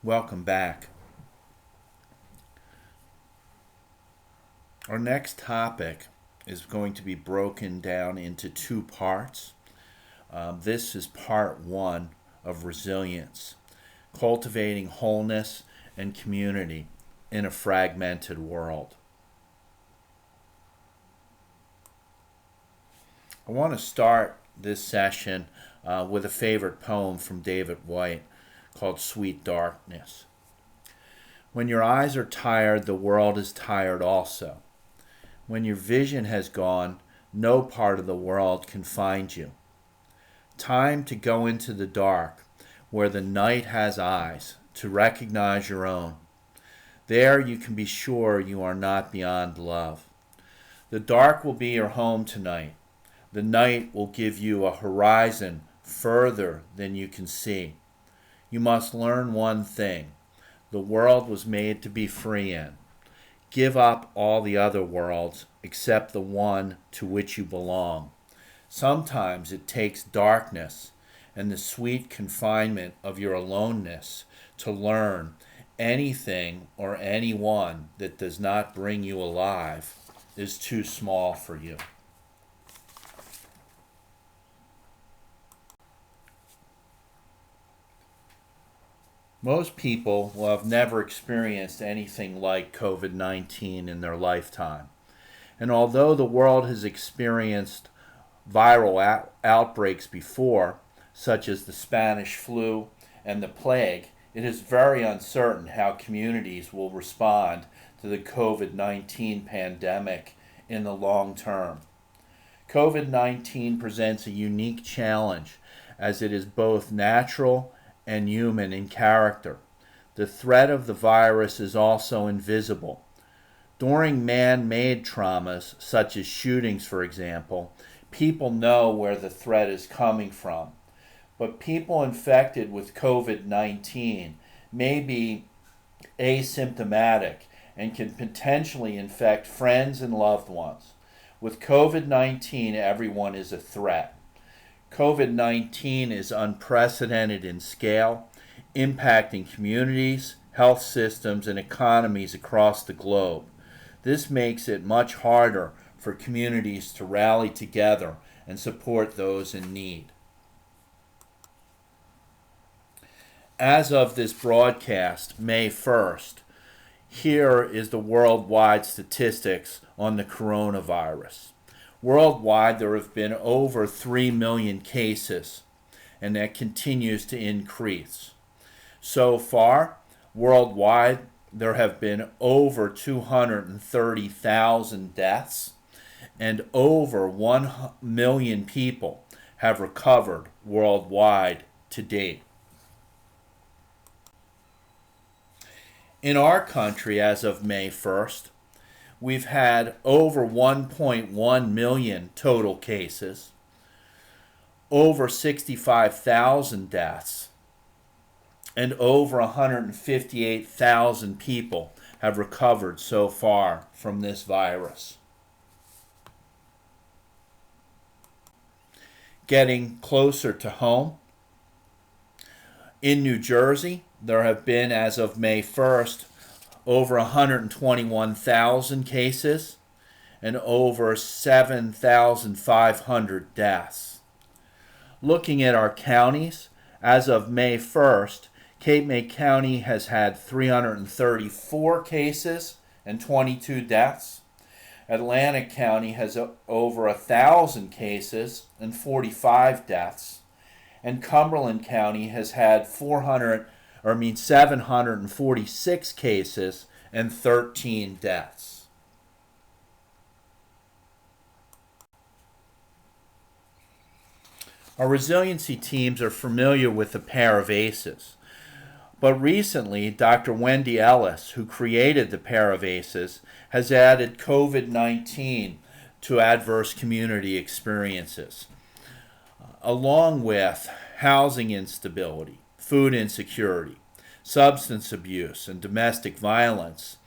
Welcome back. Our next topic is going to be broken down into two parts. This is part one of resilience, cultivating wholeness and community in a fragmented world. I want to start this session with a favorite poem from David Whyte called Sweet Darkness. When your eyes are tired, the world is tired also. When your vision has gone, no part of the world can find you. Time to go into the dark, where the night has eyes, to recognize your own. There you can be sure you are not beyond love. The dark will be your home tonight. The night will give you a horizon further than you can see. You must learn one thing. The world was made to be free in. Give up all the other worlds except the one to which you belong. Sometimes it takes darkness and the sweet confinement of your aloneness to learn anything or anyone that does not bring you alive is too small for you. Most people will have never experienced anything like COVID-19 in their lifetime. And although the world has experienced viral outbreaks before, such as the Spanish flu and the plague, it is very uncertain how communities will respond to the COVID-19 pandemic in the long term. COVID-19 presents a unique challenge as it is both natural and human in character. The threat of the virus is also invisible. During man-made traumas, such as shootings, for example, people know where the threat is coming from. But people infected with COVID-19 may be asymptomatic and can potentially infect friends and loved ones. With COVID-19, everyone is a threat. COVID-19 is unprecedented in scale, impacting communities, health systems, and economies across the globe. This makes it much harder for communities to rally together and support those in need. As of this broadcast, May 1st, here is the worldwide statistics on the coronavirus. Worldwide, there have been over 3 million cases, and that continues to increase. So far, worldwide, there have been over 230,000 deaths, and over 1 million people have recovered worldwide to date. In our country, as of May 1st, we've had over 1.1 million total cases, over 65,000 deaths, and over 158,000 people have recovered so far from this virus. Getting closer to home, in New Jersey, there have been, as of May 1st, over 121,000 cases and over 7,500 deaths. Looking at our counties, as of May 1st, Cape May County has had 334 cases and 22 deaths. Atlantic County has over 1,000 cases and 45 deaths. And Cumberland County has had 746 cases and 13 deaths. Our resiliency teams are familiar with the pair of ACEs. But recently, Dr. Wendy Ellis, who created the pair of ACEs, has added COVID-19 to adverse community experiences, along with housing instability, food insecurity, substance abuse and domestic violence,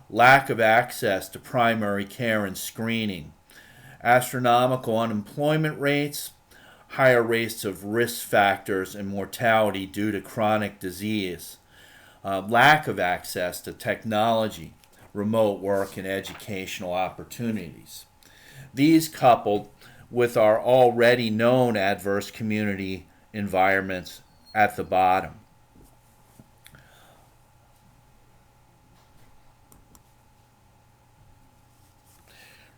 lack of access to primary care and screening, astronomical unemployment rates, higher rates of risk factors and mortality due to chronic disease, lack of access to technology, remote work, and educational opportunities. These, coupled with our already known adverse community environments at the bottom.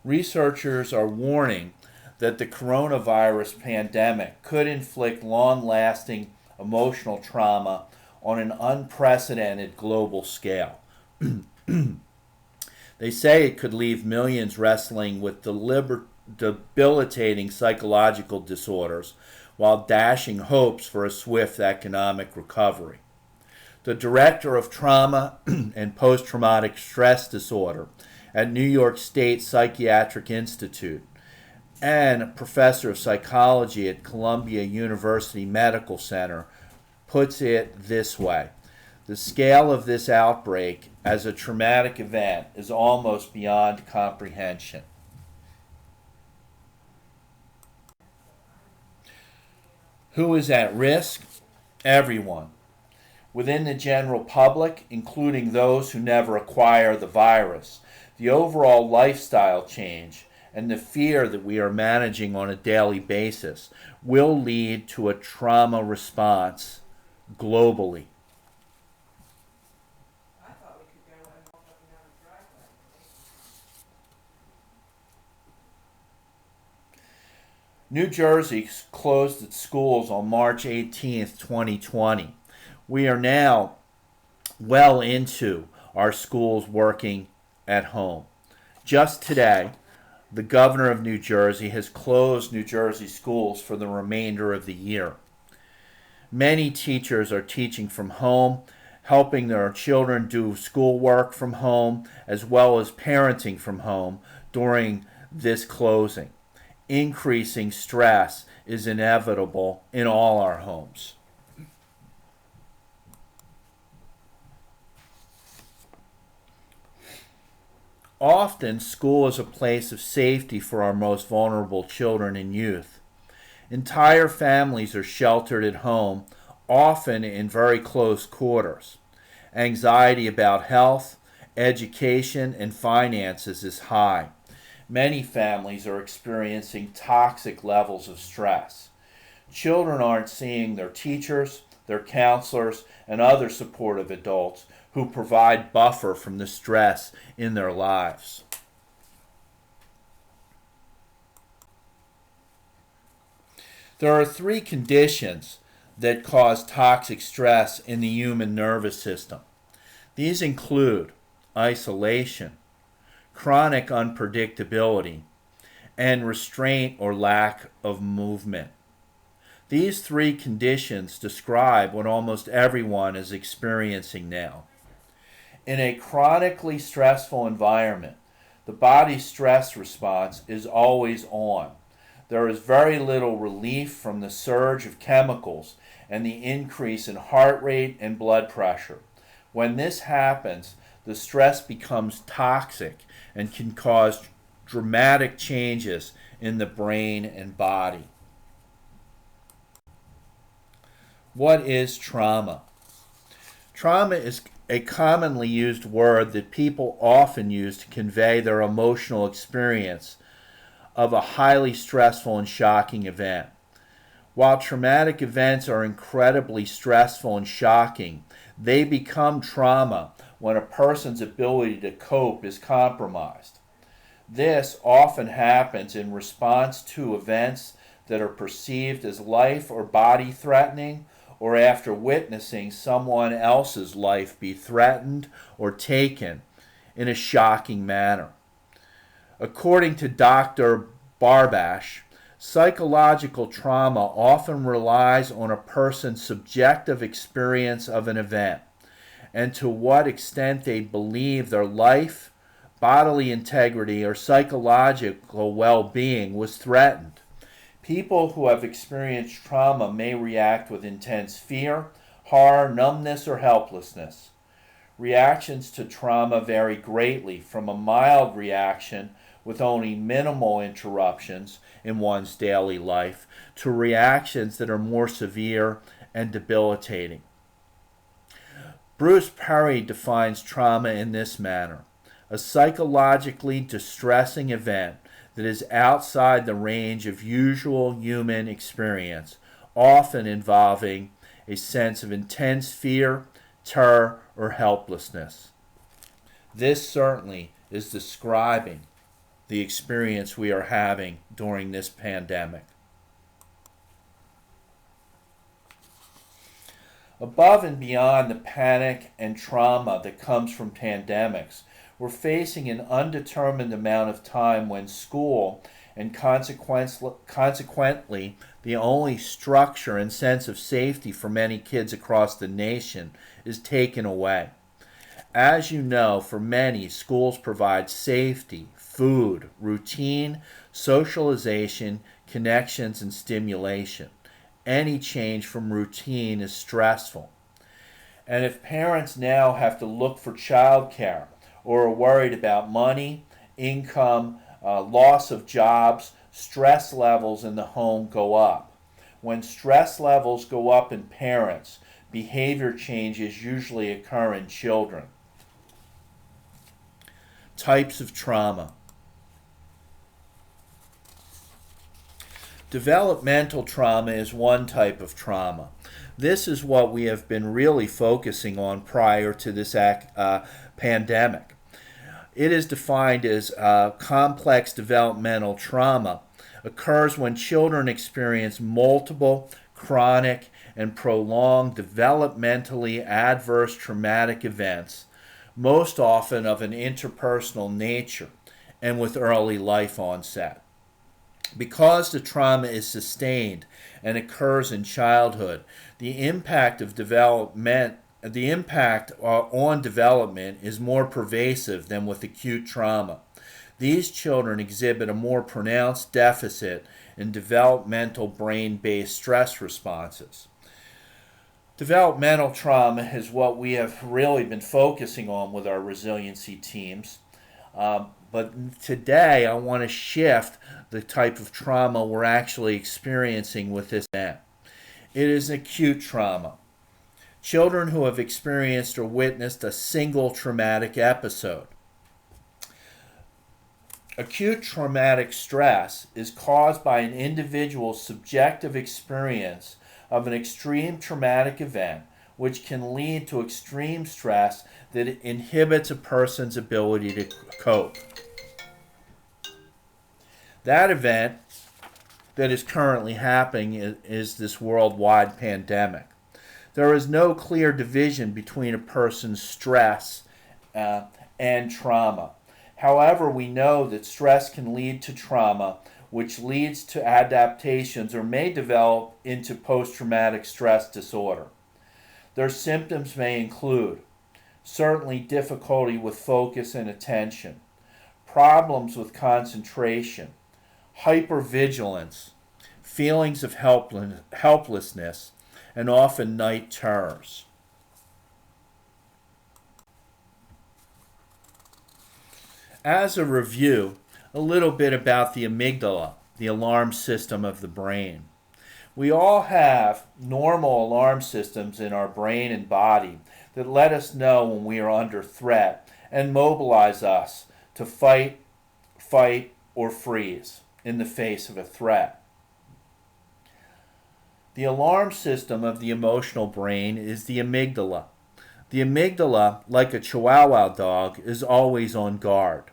Researchers are warning that the coronavirus pandemic could inflict long-lasting emotional trauma on an unprecedented global scale. They say it could leave millions wrestling with debilitating psychological disorders while dashing hopes for a swift economic recovery. The director of trauma and post-traumatic stress disorder at New York State Psychiatric Institute and professor of psychology at Columbia University Medical Center puts it this way: the scale of this outbreak as a traumatic event is almost beyond comprehension. Who is at risk? Everyone. Within the general public, including those who never acquire the virus, the overall lifestyle change and the fear that we are managing on a daily basis will lead to a trauma response globally. New Jersey closed its schools on March 18th, 2020. We are now well into our schools working at home. Just today, the governor of New Jersey has closed New Jersey schools for the remainder of the year. Many teachers are teaching from home, helping their children do schoolwork from home, as well as parenting from home during this closing. Increasing stress is inevitable in all our homes. Often, school is a place of safety for our most vulnerable children and youth. Entire families are sheltered at home, often in very close quarters. Anxiety about health, education, and finances is high. Many families are experiencing toxic levels of stress. Children aren't seeing their teachers, their counselors, and other supportive adults who provide buffer from the stress in their lives. There are 3 conditions that cause toxic stress in the human nervous system. These include isolation, chronic unpredictability, and restraint or lack of movement. These 3 conditions describe what almost everyone is experiencing now. In a chronically stressful environment, the body's stress response is always on. There is very little relief from the surge of chemicals and the increase in heart rate and blood pressure. When this happens, the stress becomes toxic and can cause dramatic changes in the brain and body. What is trauma? Trauma is a commonly used word that people often use to convey their emotional experience of a highly stressful and shocking event. While traumatic events are incredibly stressful and shocking, they become trauma when a person's ability to cope is compromised. This often happens in response to events that are perceived as life or body threatening, or after witnessing someone else's life be threatened or taken in a shocking manner. According to Dr. Barbash, psychological trauma often relies on a person's subjective experience of an event and to what extent they believe their life, bodily integrity, or psychological well-being was threatened. People who have experienced trauma may react with intense fear, horror, numbness, or helplessness. Reactions to trauma vary greatly from a mild reaction with only minimal interruptions in one's daily life to reactions that are more severe and debilitating. Bruce Perry defines trauma in this manner: a psychologically distressing event that is outside the range of usual human experience, often involving a sense of intense fear, terror, or helplessness. This certainly is describing the experience we are having during this pandemic. Above and beyond the panic and trauma that comes from pandemics, we're facing an undetermined amount of time when school, and consequently the only structure and sense of safety for many kids across the nation, is taken away. As you know, for many, schools provide safety, food, routine, socialization, connections, and stimulation. Any change from routine is stressful. And if parents now have to look for childcare or are worried about money, income, loss of jobs, stress levels in the home go up. When stress levels go up in parents, behavior changes usually occur in children. Types of trauma. Developmental trauma is one type of trauma. This is what we have been really focusing on prior to this pandemic. It is defined as complex developmental trauma. Occurs when children experience multiple, chronic, and prolonged developmentally adverse traumatic events, most often of an interpersonal nature and with early life onset. Because the trauma is sustained and occurs in childhood, the impact on development is more pervasive than with acute trauma. These children exhibit a more pronounced deficit in developmental brain-based stress responses. Developmental trauma is what we have really been focusing on with our resiliency teams. But today I want to shift the type of trauma we're actually experiencing with this event. It is acute trauma. Children who have experienced or witnessed a single traumatic episode. Acute traumatic stress is caused by an individual's subjective experience of an extreme traumatic event, which can lead to extreme stress that inhibits a person's ability to cope. That event that is currently happening is this worldwide pandemic. There is no clear division between a person's stress and trauma. However, we know that stress can lead to trauma, which leads to adaptations or may develop into post-traumatic stress disorder. Their symptoms may include certainly difficulty with focus and attention, problems with concentration, hypervigilance, feelings of helplessness, and often night terrors. As a review, a little bit about the amygdala, the alarm system of the brain. We all have normal alarm systems in our brain and body that let us know when we are under threat and mobilize us to fight, or freeze in the face of a threat. The alarm system of the emotional brain is the amygdala. The amygdala, like a Chihuahua dog, is always on guard.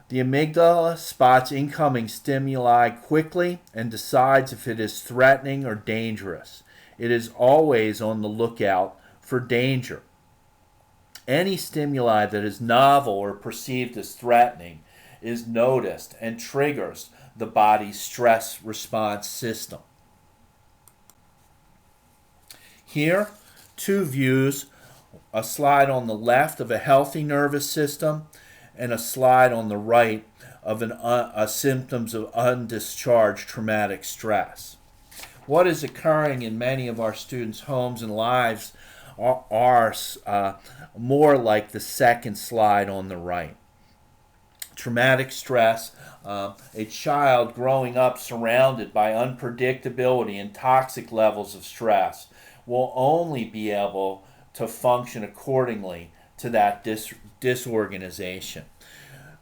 The amygdala spots incoming stimuli quickly and decides if it is threatening or dangerous. It is always on the lookout for danger. Any stimuli that is novel or perceived as threatening is noticed and triggers the body's stress response system. Here, two views, a slide on the left of a healthy nervous system and a slide on the right of symptoms of undischarged traumatic stress. What is occurring in many of our students' homes and lives are more like the second slide on the right. Traumatic stress, a child growing up surrounded by unpredictability and toxic levels of stress will only be able to function accordingly to that disorganization.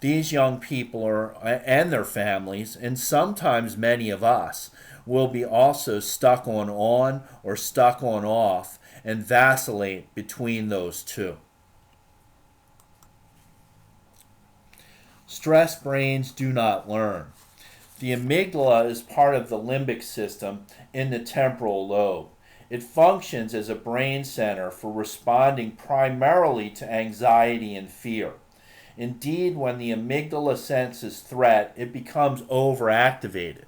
These young people and their families, and sometimes many of us, will be also stuck on or stuck on off and vacillate between those two. Stressed brains do not learn. The amygdala is part of the limbic system in the temporal lobe. It functions as a brain center for responding primarily to anxiety and fear. Indeed, when the amygdala senses threat, it becomes overactivated.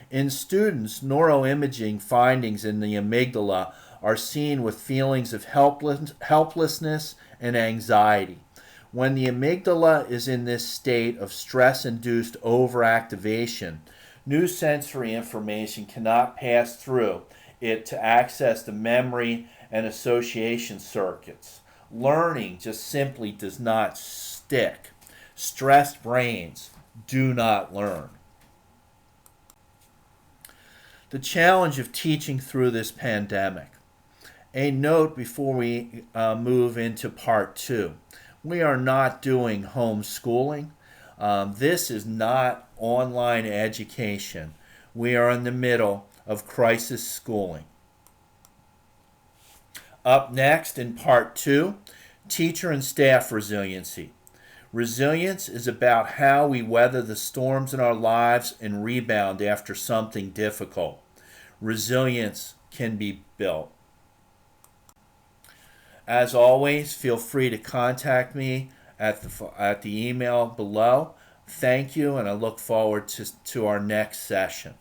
In students, neuroimaging findings in the amygdala are seen with feelings of helplessness and anxiety. When the amygdala is in this state of stress-induced overactivation, new sensory information cannot pass through it to access the memory and association circuits. Learning just simply does not stick. Stressed brains do not learn. The challenge of teaching through this pandemic. A note before we move into part 2. We are not doing homeschooling. This is not online education. We are in the middle of crisis schooling. Up next in part 2, teacher and staff resiliency. Resilience is about how we weather the storms in our lives and rebound after something difficult. Resilience can be built. As always, feel free to contact me at the email below. Thank you, and I look forward to our next session.